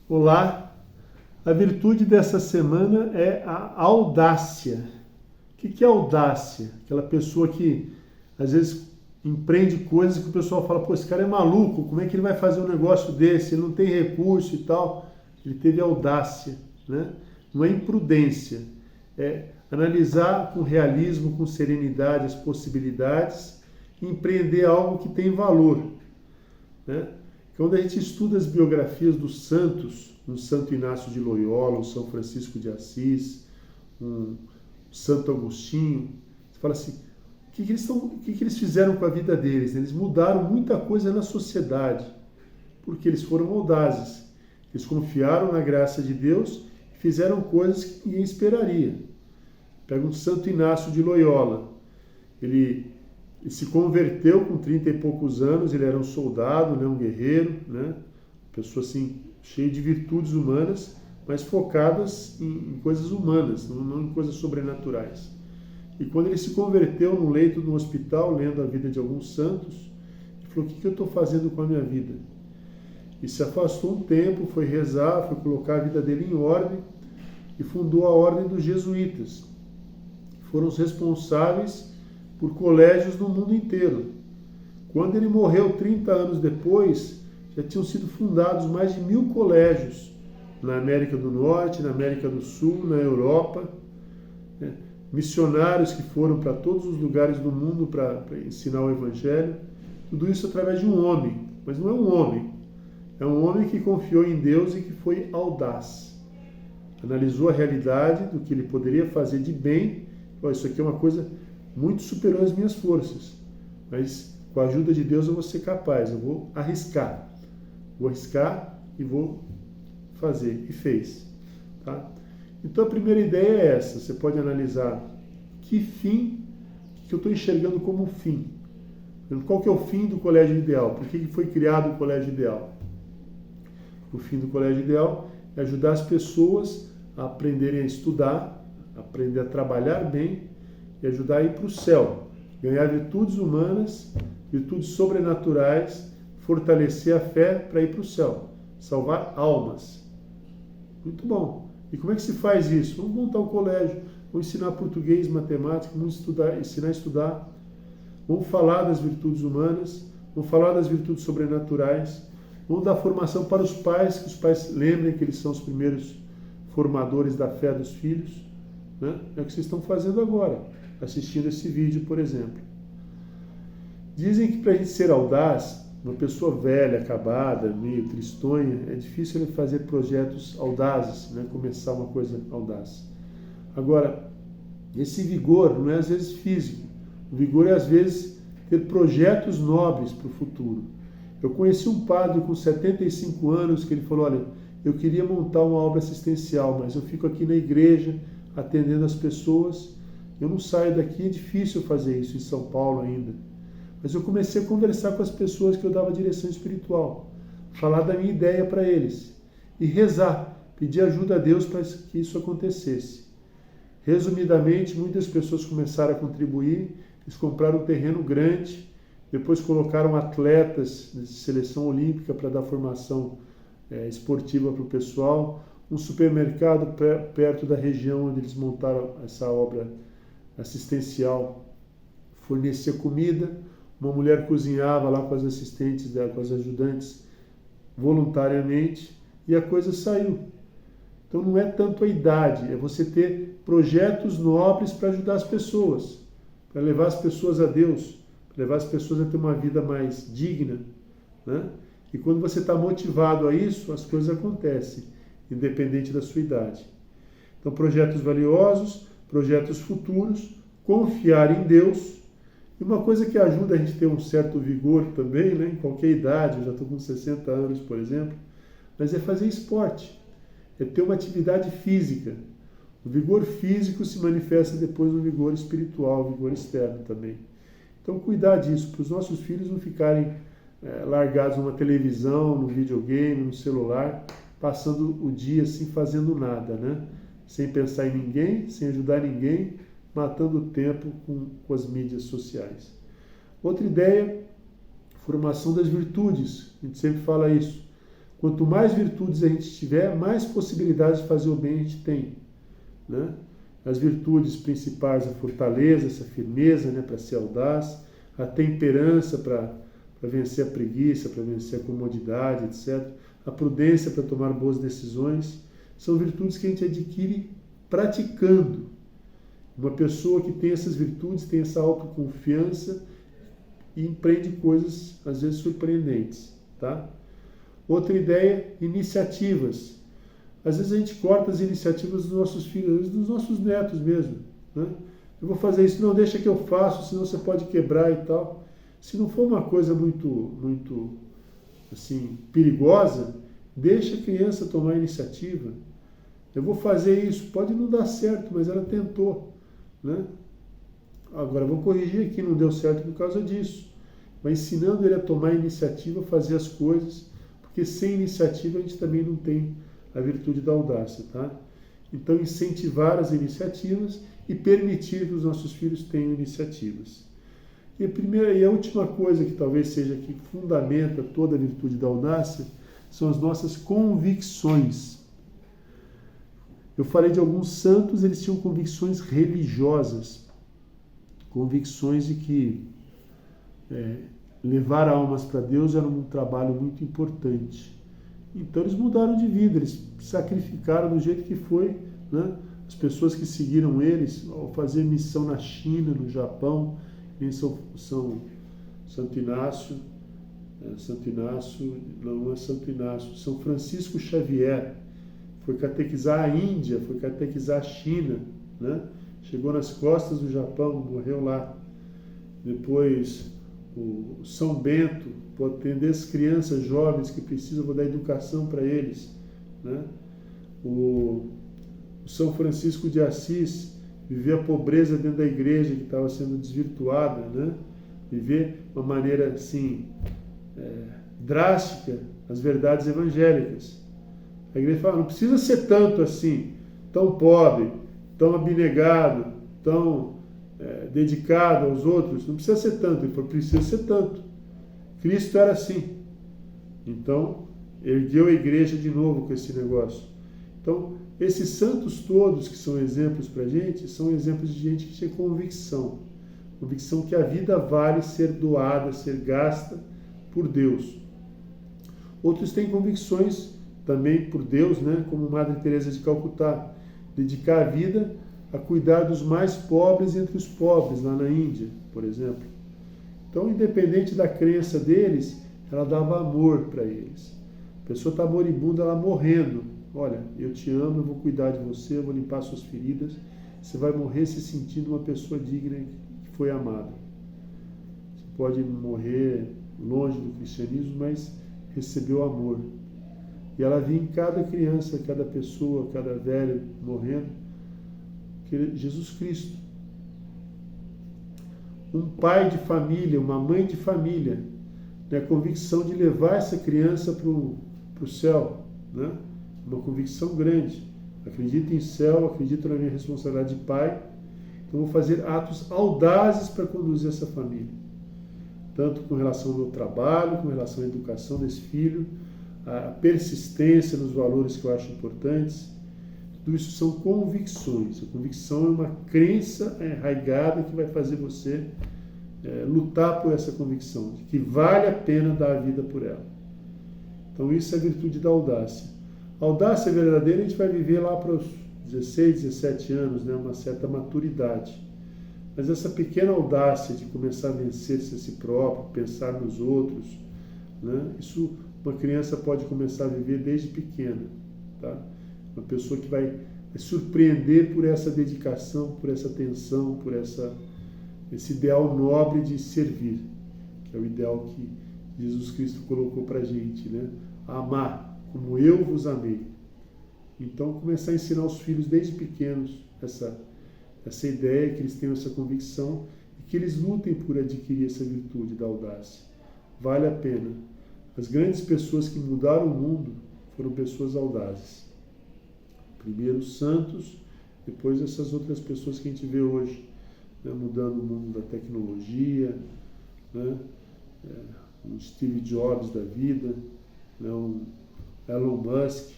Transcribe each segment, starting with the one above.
Olá, a virtude dessa semana é a audácia. O que é audácia? Aquela pessoa que às vezes empreende coisas que o pessoal fala, pô, esse cara é maluco, como é que ele vai fazer um negócio desse? Ele não tem recurso e tal. Ele teve audácia, né? Não é imprudência, é analisar com realismo, com serenidade as possibilidades e empreender algo que tem valor, né? Quando a gente estuda as biografias dos santos, um Santo Inácio de Loyola, um São Francisco de Assis, um Santo Agostinho, você fala assim, o que eles fizeram com a vida deles? Eles mudaram muita coisa na sociedade, porque eles foram audazes. Eles confiaram na graça de Deus e fizeram coisas que ninguém esperaria. Pega um Santo Inácio de Loyola, ele se converteu com 30 e poucos anos, ele era um soldado, né, um guerreiro, né, pessoa assim, cheia de virtudes humanas, mas focadas em coisas humanas, não em coisas sobrenaturais. E quando ele se converteu no leito do hospital, lendo a vida de alguns santos, ele falou, o que eu estou fazendo com a minha vida? E se afastou um tempo, foi rezar, foi colocar a vida dele em ordem e fundou a Ordem dos Jesuítas. Foram os responsáveis por colégios no mundo inteiro. Quando ele morreu 30 anos depois, já tinham sido fundados mais de 1000 colégios na América do Norte, na América do Sul, na Europa, né? Missionários que foram para todos os lugares do mundo para ensinar o Evangelho. Tudo isso através de um homem, mas não é um homem. É um homem que confiou em Deus e que foi audaz. Analisou a realidade do que ele poderia fazer de bem. Isso aqui é uma coisa muito superior às minhas forças, mas com a ajuda de Deus eu vou ser capaz, eu vou arriscar e vou fazer, e fez, tá? Então a primeira ideia é essa, você pode analisar que fim que eu estou enxergando como fim, qual que é o fim do colégio ideal, por que foi criado o colégio ideal? O fim do colégio ideal é ajudar as pessoas a aprenderem a estudar, aprender a trabalhar bem, e ajudar a ir para o céu, ganhar virtudes humanas, virtudes sobrenaturais, fortalecer a fé para ir para o céu, salvar almas. Muito bom. E como é que se faz isso? Vamos montar um colégio, vamos ensinar português, matemática, vamos ensinar a estudar, vamos falar das virtudes humanas, vamos falar das virtudes sobrenaturais, vamos dar formação para os pais, que os pais lembrem que eles são os primeiros formadores da fé dos filhos, né? É o que vocês estão fazendo agora, assistindo esse vídeo, por exemplo. Dizem que para a gente ser audaz, uma pessoa velha, acabada, meio tristonha, é difícil ele fazer projetos audazes, né? Começar uma coisa audaz. Agora, esse vigor não é às vezes físico, o vigor é às vezes ter projetos nobres para o futuro. Eu conheci um padre com 75 anos que ele falou, olha, eu queria montar uma obra assistencial, mas eu fico aqui na igreja atendendo as pessoas, eu não saio daqui, é difícil fazer isso em São Paulo ainda. Mas eu comecei a conversar com as pessoas que eu dava direção espiritual, falar da minha ideia para eles e rezar, pedir ajuda a Deus para que isso acontecesse. Resumidamente, muitas pessoas começaram a contribuir, eles compraram um terreno grande, depois colocaram atletas de seleção olímpica para dar formação esportiva para o pessoal, um supermercado perto da região onde eles montaram essa obra assistencial, fornecia comida, uma mulher cozinhava lá com as assistentes dela, com as ajudantes, voluntariamente, e a coisa saiu. Então não é tanto a idade, é você ter projetos nobres para ajudar as pessoas, para levar as pessoas a Deus, para levar as pessoas a ter uma vida mais digna, né? E quando você está motivado a isso, as coisas acontecem, independente da sua idade. Então, projetos valiosos, projetos futuros, confiar em Deus. E uma coisa que ajuda a gente a ter um certo vigor também, né, em qualquer idade, eu já estou com 60 anos, por exemplo, mas é fazer esporte, é ter uma atividade física. O vigor físico se manifesta depois no vigor espiritual, vigor externo também. Então, cuidar disso, para os nossos filhos não ficarem largados numa televisão, no videogame, no celular, passando o dia assim, fazendo nada, né? Sem pensar em ninguém, sem ajudar ninguém, matando o tempo com as mídias sociais. Outra ideia, formação das virtudes. A gente sempre fala isso. Quanto mais virtudes a gente tiver, mais possibilidades de fazer o bem a gente tem, né? As virtudes principais, a fortaleza, essa firmeza, né, para ser audaz, a temperança para vencer a preguiça, para vencer a comodidade, etc. A prudência para tomar boas decisões, são virtudes que a gente adquire praticando. Uma pessoa que tem essas virtudes, tem essa autoconfiança e empreende coisas, às vezes, surpreendentes, tá? Outra ideia, iniciativas. Às vezes a gente corta as iniciativas dos nossos filhos, dos nossos netos mesmo, né? Eu vou fazer isso, não, deixa que eu faço, senão você pode quebrar e tal. Se não for uma coisa muito assim, perigosa, deixa a criança tomar a iniciativa. Eu vou fazer isso, pode não dar certo, mas ela tentou, né? Agora, vou corrigir aqui, não deu certo por causa disso. Vai ensinando ele a tomar a iniciativa, fazer as coisas, porque sem iniciativa a gente também não tem a virtude da audácia, tá? Então, incentivar as iniciativas e permitir que os nossos filhos tenham iniciativas. E a primeira e a última coisa que talvez seja que fundamenta toda a virtude da audácia são as nossas convicções. Eu falei de alguns santos, eles tinham convicções religiosas, convicções de que levar almas para Deus era um trabalho muito importante. Então eles mudaram de vida, eles sacrificaram do jeito que foi, né? As pessoas que seguiram eles, ao fazer missão na China, no Japão, em Santo Inácio, não é Santo Inácio, São Francisco Xavier, foi catequizar a Índia, foi catequizar a China, né? Chegou nas costas do Japão, morreu lá. Depois o São Bento, para atender as crianças jovens que precisam, vou dar educação para eles, né? O São Francisco de Assis, viver a pobreza dentro da igreja que estava sendo desvirtuada, né? Viver de uma maneira assim, drástica, as verdades evangélicas. A igreja fala, não precisa ser tanto assim, tão pobre, tão abnegado, tão dedicado aos outros, não precisa ser tanto. Ele falou, precisa ser tanto. Cristo era assim. Então, ergueu a igreja de novo com esse negócio. Então, esses santos todos que são exemplos para a gente, são exemplos de gente que tinha convicção. Convicção que a vida vale ser doada, ser gasta por Deus. Outros têm convicções também por Deus, né? Como Madre Teresa de Calcutá, dedicar a vida a cuidar dos mais pobres entre os pobres, lá na Índia, por exemplo. Então, independente da crença deles, ela dava amor para eles. A pessoa está moribunda, ela morrendo. Olha, eu te amo, eu vou cuidar de você, eu vou limpar suas feridas. Você vai morrer se sentindo uma pessoa digna que foi amada. Você pode morrer longe do cristianismo, mas recebeu amor. E ela via em cada criança, cada pessoa, cada velho morrendo, Jesus Cristo. Um pai de família, uma mãe de família, né, a convicção de levar essa criança para o céu, né? Uma convicção grande. Acredito em céu, acredito na minha responsabilidade de pai, então vou fazer atos audazes para conduzir essa família. Tanto com relação ao meu trabalho, com relação à educação desse filho, a persistência nos valores que eu acho importantes. Tudo isso são convicções. A convicção é uma crença arraigada que vai fazer você lutar por essa convicção, de que vale a pena dar a vida por ela. Então isso é a virtude da audácia. A audácia verdadeira a gente vai viver lá para os 16, 17 anos, né, uma certa maturidade. Mas essa pequena audácia de começar a vencer-se a si próprio, pensar nos outros, né, isso uma criança pode começar a viver desde pequena, tá? Uma pessoa que vai surpreender por essa dedicação, por essa atenção, por esse ideal nobre de servir, que é o ideal que Jesus Cristo colocou para a gente, né? Amar como eu vos amei. Então, começar a ensinar os filhos desde pequenos essa ideia, que eles tenham essa convicção e que eles lutem por adquirir essa virtude da audácia. Vale a pena. As grandes pessoas que mudaram o mundo foram pessoas audazes. Primeiro os santos, depois essas outras pessoas que a gente vê hoje, né, mudando o mundo da tecnologia, né, um Steve Jobs da vida, né, Elon Musk,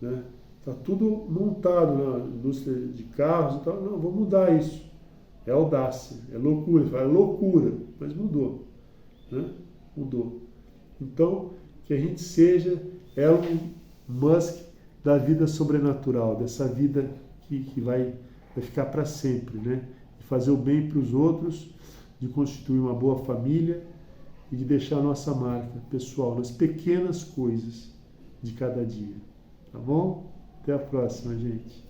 né? Está tudo montado na indústria de carros e tal. Não, vou mudar isso. É audácia, é loucura. Você fala, é loucura, mas mudou, né? Mudou. Então, que a gente seja Elon Musk da vida sobrenatural, dessa vida que vai ficar para sempre, né? De fazer o bem para os outros, de constituir uma boa família e de deixar a nossa marca pessoal nas pequenas coisas de cada dia. Tá bom? Até a próxima, gente.